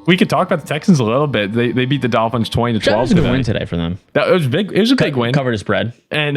We could talk about the Texans a little bit. They beat the Dolphins 20-12. That was a good win today for them. That was big. It was a big win. Covered his spread. And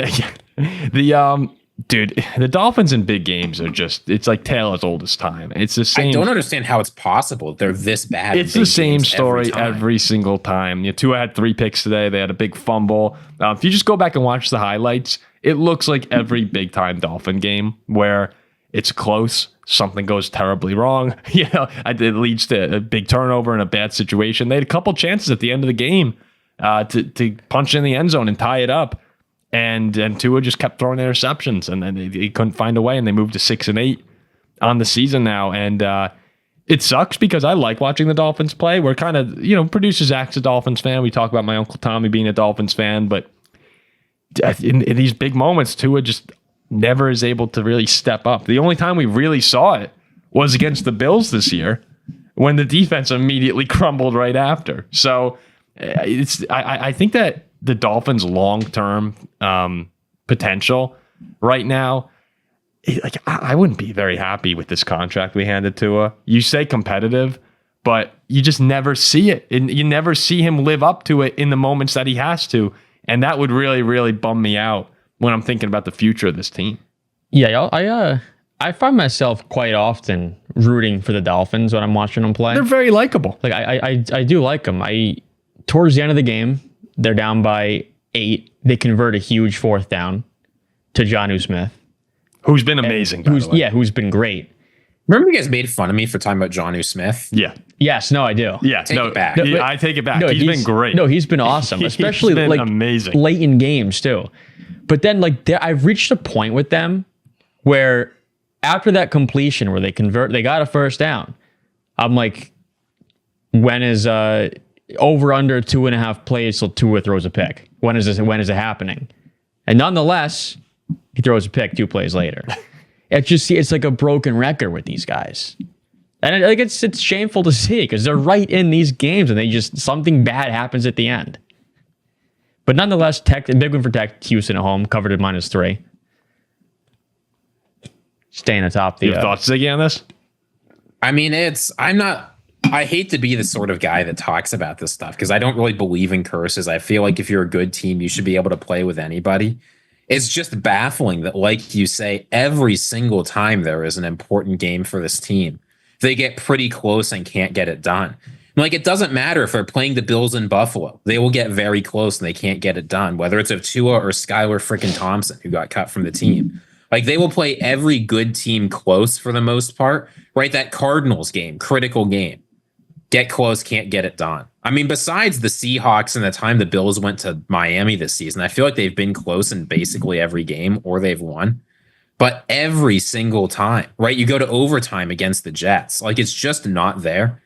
the Dolphins in big games are just—it's like tale as old as time. It's the same. I don't understand how it's possible they're this bad. It's the same story every single time. Tua had 3 picks today. They had a big fumble. If you just go back and watch the highlights, it looks like every big time Dolphin game where it's close, something goes terribly wrong. It leads to a big turnover and a bad situation. They had a couple chances at the end of the game to punch in the end zone and tie it up. And Tua just kept throwing interceptions, and then he couldn't find a way, and they moved to 6-8 on the season now. And it sucks because I like watching the Dolphins play. We're kind of, producer Zach's a Dolphins fan. We talk about my Uncle Tommy being a Dolphins fan, but in these big moments, Tua just never is able to really step up. The only time we really saw it was against the Bills this year when the defense immediately crumbled right after. So I think that the Dolphins' long-term potential right now, I wouldn't be very happy with this contract we handed Tua. You say competitive, but you just never see it. And you never see him live up to it in the moments that he has to. And that would really, really bum me out when I'm thinking about the future of this team. Yeah, I find myself quite often rooting for the Dolphins when I'm watching them play. They're very likable. Like I do like them. Towards the end of the game, they're down by 8. They convert a huge 4th down to Jonnu Smith, who's been amazing. Who's been great. Remember, you guys made fun of me for talking about Jonnu Smith? Yeah. Yes. No, I do. Yeah. Take it back. I take it back. He's been great. No, he's been awesome, especially he's been amazing late in games too. But then, I've reached a point with them where after that completion where they got a 1st down. I'm like, when is over under 2.5 plays till Tua throws a pick? When is it happening? And nonetheless, he throws a pick 2 plays later. It's like a broken record with these guys. And it's shameful to see because they're right in these games and something bad happens at the end. But nonetheless, big win for Tech. Houston at home, covered at -3. Staying atop the... You have thoughts, Ziggy, on this? I mean, I hate to be the sort of guy that talks about this stuff because I don't really believe in curses. I feel like if you're a good team, you should be able to play with anybody. It's just baffling that, like you say, every single time there is an important game for this team, they get pretty close and can't get it done. Like, it doesn't matter if they're playing the Bills in Buffalo. They will get very close and they can't get it done, whether it's of Tua or Skylar freaking Thompson, who got cut from the team. Like, they will play every good team close for the most part, right? That Cardinals game, critical game. Get close, can't get it done. I mean, besides the Seahawks and the time the Bills went to Miami this season, I feel like they've been close in basically every game or they've won. But every single time, right? You go to overtime against the Jets. Like, it's just not there.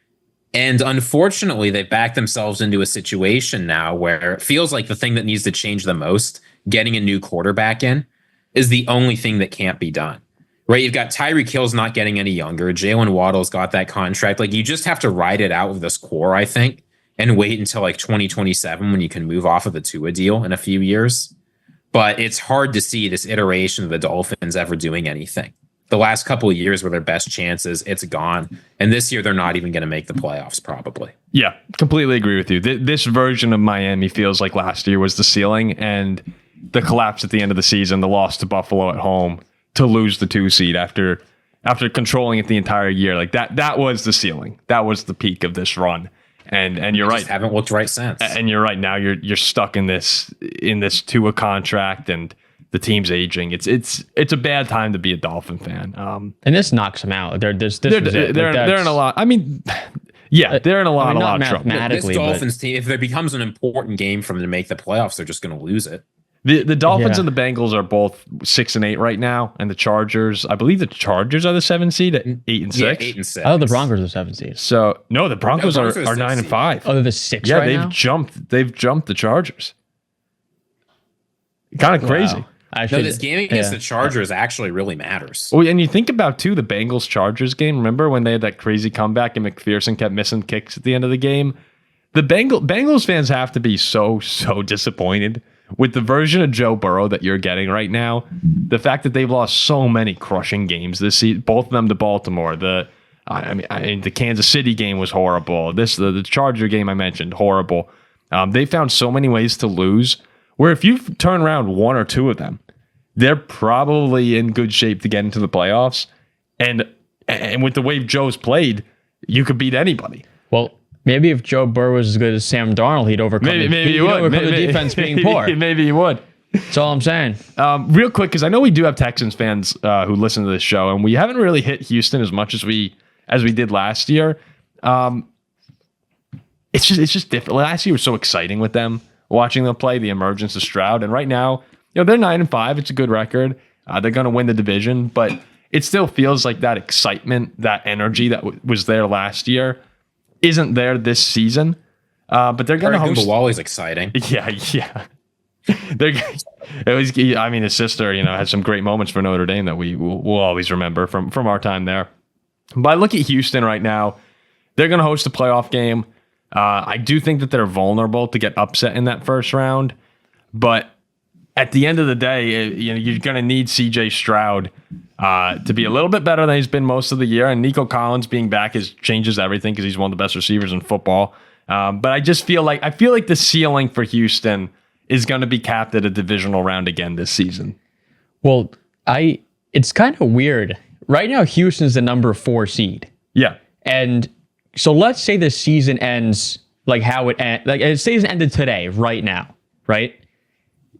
And unfortunately, they backed themselves into a situation now where it feels like the thing that needs to change the most, getting a new quarterback in, is the only thing that can't be done. Right? You've got Tyreek Hill's not getting any younger. Jalen Waddle's got that contract. Like, you just have to ride it out with this core, I think, and wait until like 2027 when you can move off of the Tua deal in a few years. But it's hard to see this iteration of the Dolphins ever doing anything. The last couple of years were their best chances. It's gone. And this year, they're not even going to make the playoffs, probably. Yeah, completely agree with you. This version of Miami feels like last year was the ceiling, and the collapse at the end of the season, the loss to Buffalo at home to lose the 2 seed after controlling it the entire year. Like that was the ceiling. That was the peak of this run. And you're right. Just haven't looked right since. And you're right. Now you're stuck in this Tua contract, and the team's aging. It's a bad time to be a Dolphin fan. And this knocks them out. They're in a lot. I mean, yeah, they're in a lot of trouble. This Dolphins team, if there becomes an important game for them to make the playoffs, they're just going to lose it. The Dolphins and the Bengals are both 6-8 right now, and the Chargers, I believe the Chargers are the 7 seed at 8-6. Yeah, 8-6. Oh, the Broncos are 7 seed. So no, the Broncos are 9-5. Oh, they're the 6 right now? Yeah, they've jumped the Chargers. Kind of crazy. Wow. This game against the Chargers actually really matters. Oh, and you think about too the Bengals-Chargers game. Remember when they had that crazy comeback and McPherson kept missing kicks at the end of the game? The Bengals fans have to be so disappointed with the version of Joe Burrow that you're getting right now. The fact that they've lost so many crushing games this season, both of them to Baltimore, the I mean, the Kansas City game was horrible. The Charger game I mentioned, horrible. They found so many ways to lose, where if you turn around one or two of them, they're probably in good shape to get into the playoffs. And with the way Joe's played, you could beat anybody. Well, maybe if Joe Burrow was as good as Sam Darnold, he'd overcome the defense being poor. Maybe he would. That's all I'm saying. Real quick, because I know we do have Texans fans who listen to this show, and we haven't really hit Houston as much as we did last year. It's just different. Last year was so exciting with them, watching them play, the emergence of Stroud, and right now, they're 9-5. It's a good record. They're going to win the division, but it still feels like that excitement, that energy that was there last year isn't there this season. But they're going to host. Wally's exciting. Yeah. His sister, had some great moments for Notre Dame that we'll always remember from our time there. But I look at Houston right now. They're going to host a playoff game. I do think that they're vulnerable to get upset in that first round. But at the end of the day, you're going to need CJ Stroud to be a little bit better than he's been most of the year. And Nico Collins being back changes everything because he's one of the best receivers in football. But I feel like the ceiling for Houston is going to be capped at a divisional round again this season. Well, it's kind of weird. Right now, Houston's the number 4 seed. Yeah. And so let's say the season ends like how it ends. Like the season ended today, right now, right?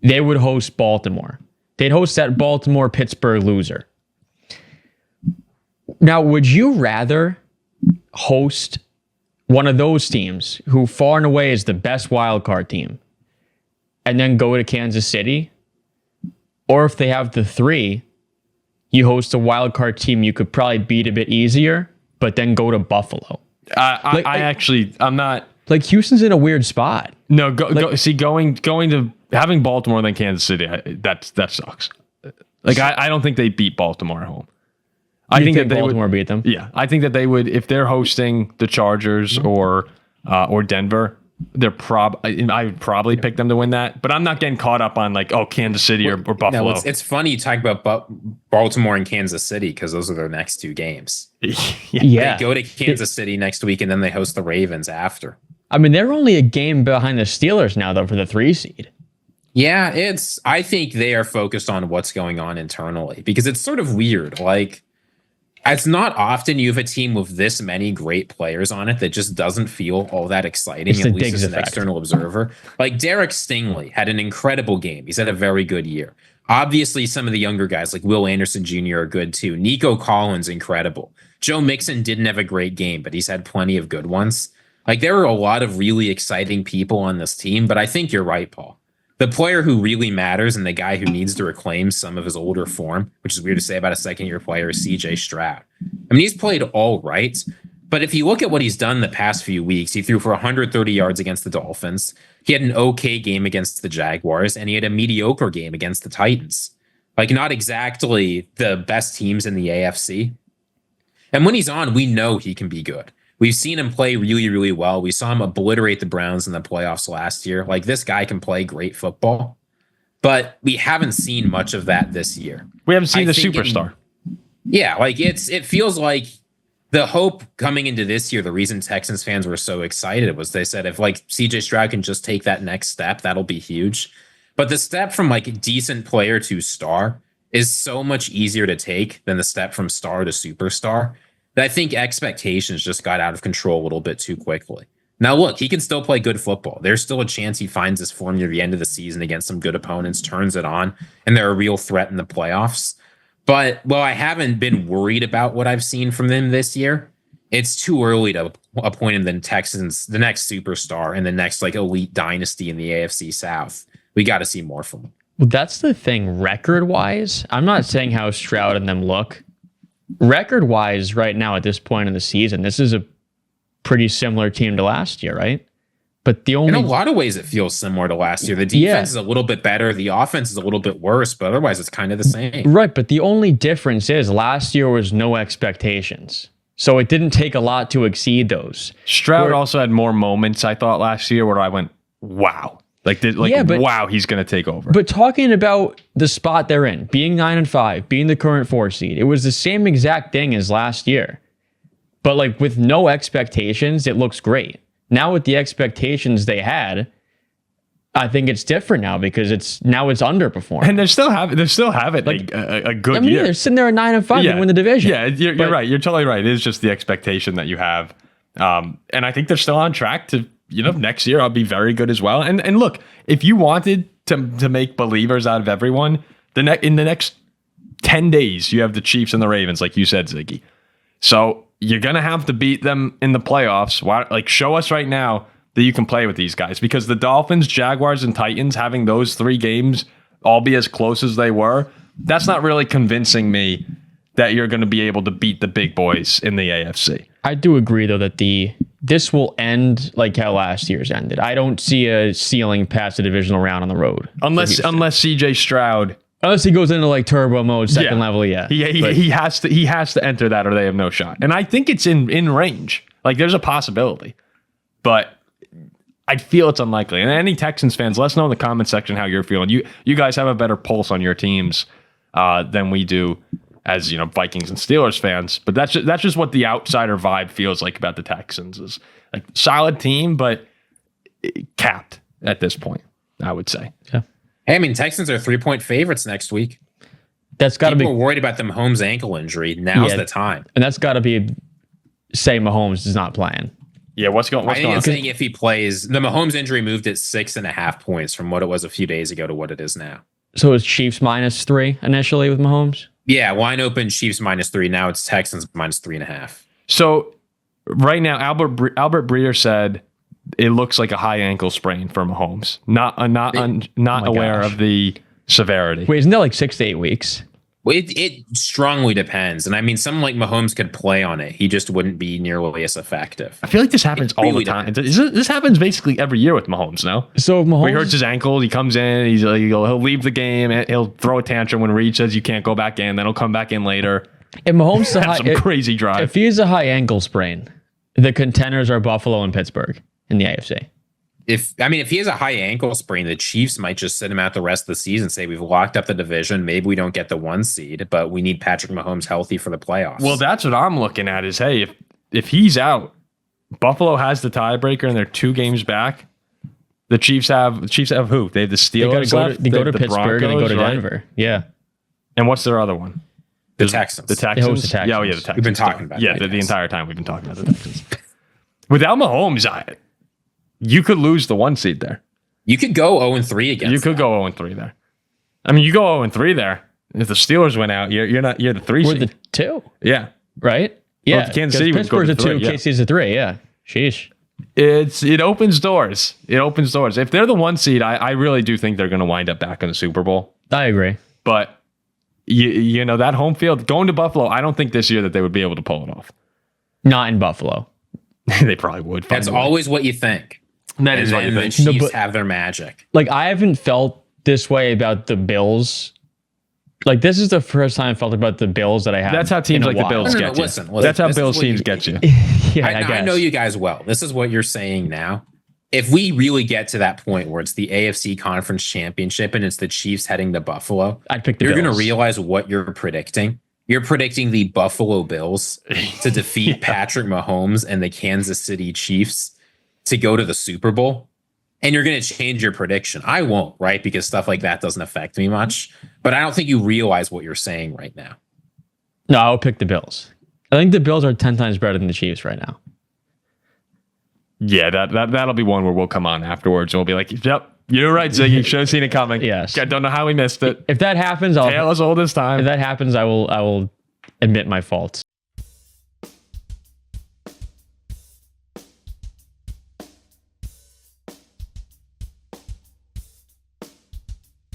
They would host Baltimore. They'd host that Baltimore-Pittsburgh loser. Now, would you rather host one of those teams who far and away is the best wild card team and then go to Kansas City? Or if they have the 3, you host a wild card team you could probably beat a bit easier, but then go to Buffalo. I'm not. Like, Houston's in a weird spot. No, going to having Baltimore than Kansas City, that sucks. Like, I don't think they beat Baltimore at home. I think that Baltimore beat them. Yeah, I think that they would if they're hosting the Chargers or Denver. I would probably pick them to win that, but I'm not getting caught up on Kansas City or Buffalo. No, it's funny you talk about Baltimore and Kansas City because those are their next 2 games. Yeah. They go to Kansas City next week and then they host the Ravens after. I mean, they're only a game behind the Steelers now, though, for the 3 seed. Yeah, I think they are focused on what's going on internally because it's sort of weird. Like, it's not often you have a team with this many great players on it that just doesn't feel all that exciting, at least as an external observer. Like Derek Stingley had an incredible game. He's had a very good year. Obviously, some of the younger guys like Will Anderson Jr. are good too. Nico Collins, incredible. Joe Mixon didn't have a great game, but he's had plenty of good ones. Like, there are a lot of really exciting people on this team, but I think you're right, Paul. The player who really matters and the guy who needs to reclaim some of his older form, which is weird to say about a second-year player, is CJ Stroud. I mean, he's played all right, but if you look at what he's done the past few weeks, he threw for 130 yards against the Dolphins. He had an okay game against the Jaguars, and he had a mediocre game against the Titans. Like, not exactly the best teams in the AFC. And when he's on, we know he can be good. We've seen him play really, really well. We saw him obliterate the Browns in the playoffs last year. Like, this guy can play great football, but we haven't seen much of that this year. We haven't seen the superstar. It feels like the hope coming into this year, the reason Texans fans were so excited was they said if CJ Stroud can just take that next step, that'll be huge. But the step from decent player to star is so much easier to take than the step from star to superstar. I think expectations just got out of control a little bit too quickly. Now, look, he can still play good football. There's still a chance he finds his form near the end of the season against some good opponents, turns it on, and they're a real threat in the playoffs. But while I haven't been worried about what I've seen from them this year, it's too early to appoint him the Texans, the next superstar and the next elite dynasty in the AFC South. We got to see more from him. Well, that's the thing. Record-wise, I'm not saying how Stroud and them look. Record-wise, right now at this point in the season, this is a pretty similar team to last year, right? But in a lot of ways, it feels similar to last year. The defense is a little bit better. The offense is a little bit worse, but otherwise it's kind of the same. Right, but the only difference is last year was no expectations. So it didn't take a lot to exceed those. Stroud also had more moments, I thought, last year where I went, wow. Wow, he's going to take over. But talking about the spot they're in, being 9-5, being the current 4 seed, it was the same exact thing as last year. But like with no expectations, it looks great. Now with the expectations they had, I think it's different now because it's underperforming. And they're still having like a good year. They're sitting there at 9-5 and win the division. Yeah, you're right. You're totally right. It is just the expectation that you have. And I think they're still on track to, next year I'll be very good as well. And look, if you wanted to make believers out of everyone, in the next 10 days, you have the Chiefs and the Ravens, like you said, Ziggy. So you're going to have to beat them in the playoffs. Show us right now that you can play with these guys, because the Dolphins, Jaguars, and Titans having those 3 games all be as close as they were, that's not really convincing me that you're going to be able to beat the big boys in the AFC. I do agree, though, that this will end like how last year's ended. I don't see a ceiling past the divisional round on the road. Unless CJ Stroud... Unless he goes into like turbo mode, second level, yeah. He has to enter that or they have no shot. And I think it's in range. Like, there's a possibility. But I feel it's unlikely. And any Texans fans, let us know in the comment section how you're feeling. You guys have a better pulse on your teams than we do as Vikings and Steelers fans. But that's just what the outsider vibe feels like about the Texans. Is like solid team, but capped at this point, I would say. Yeah. Hey, I mean, Texans are 3-point favorites next week. That's got to be. People are worried about the Mahomes ankle injury. Now's the time. And that's got to be, say Mahomes is not playing. Yeah, what's going on? I'm saying if he plays, the Mahomes injury moved it 6.5 points from what it was a few days ago to what it is now. So it's Chiefs -3 initially with Mahomes? Yeah, wide open Chiefs -3. Now it's Texans -3.5. So right now, Albert Breer said it looks like a high ankle sprain for Mahomes. Not aware of the severity. Wait, isn't that like 6 to 8 weeks? Well, it strongly depends. And I mean, someone like Mahomes could play on it. He just wouldn't be nearly as effective. I feel like this happens all the time. This happens basically every year with Mahomes, no? So Mahomes... He hurts his ankle. He comes in. He'll leave the game. He'll throw a tantrum when Reed says you can't go back in. Then he'll come back in later. If Mahomes have some crazy drive. If he has a high ankle sprain, the contenders are Buffalo and Pittsburgh in the AFC. If he has a high ankle sprain, the Chiefs might just sit him out the rest of the season, say we've locked up the division. Maybe we don't get the 1 seed, but we need Patrick Mahomes healthy for the playoffs. Well, that's what I'm looking at is, hey, if he's out, Buffalo has the tiebreaker and they're 2 games back. The Chiefs have who? They have the Steelers. They go to Pittsburgh and they go to Denver. Yeah. And what's their other one? The Texans. The Texans. The Texans. Yeah, the Texans. We've been talking about it. The entire time we've been talking about the Texans. Without Mahomes, you could lose the 1 seed there. You could go 0-3 against. You could go 0-3 there. I mean, you go 0-3 there. If the Steelers went out, you're the 3 seed. We're the 2. Yeah. Right? Yeah. Well, Kansas City Pittsburgh's a 2, KC's a 3. Yeah. Sheesh. It opens doors. It opens doors. If they're the 1 seed, I really do think they're going to wind up back in the Super Bowl. I agree. But you know that home field going to Buffalo, I don't think this year that they would be able to pull it off. Not in Buffalo. They probably would. That's always what you think. That is what you think. The Chiefs have their magic. Like, I haven't felt this way about the Bills. Like, this is the first time I felt about the Bills that I have. That's how teams like the Bills get you. Listen, that's how Bills teams get you. Yeah, I know you guys well. This is what you're saying now. If we really get to that point where it's the AFC Conference Championship and it's the Chiefs heading to Buffalo, I'd pick the Bills. You're going to realize what you're predicting. You're predicting the Buffalo Bills to defeat Patrick Mahomes and the Kansas City Chiefs to go to the Super Bowl. And you're going to change your prediction. I won't, right? Because stuff like that doesn't affect me much. But I don't think you realize what you're saying right now. No, I'll pick the Bills. I think the Bills are 10 times better than the Chiefs right now. Yeah, that'll be one where we'll come on afterwards and we'll be like, yep, you're right, Ziggy. Should have seen it coming. Yes. I don't know how we missed it. If that happens, Tale as old as time. If that happens, I will admit my faults.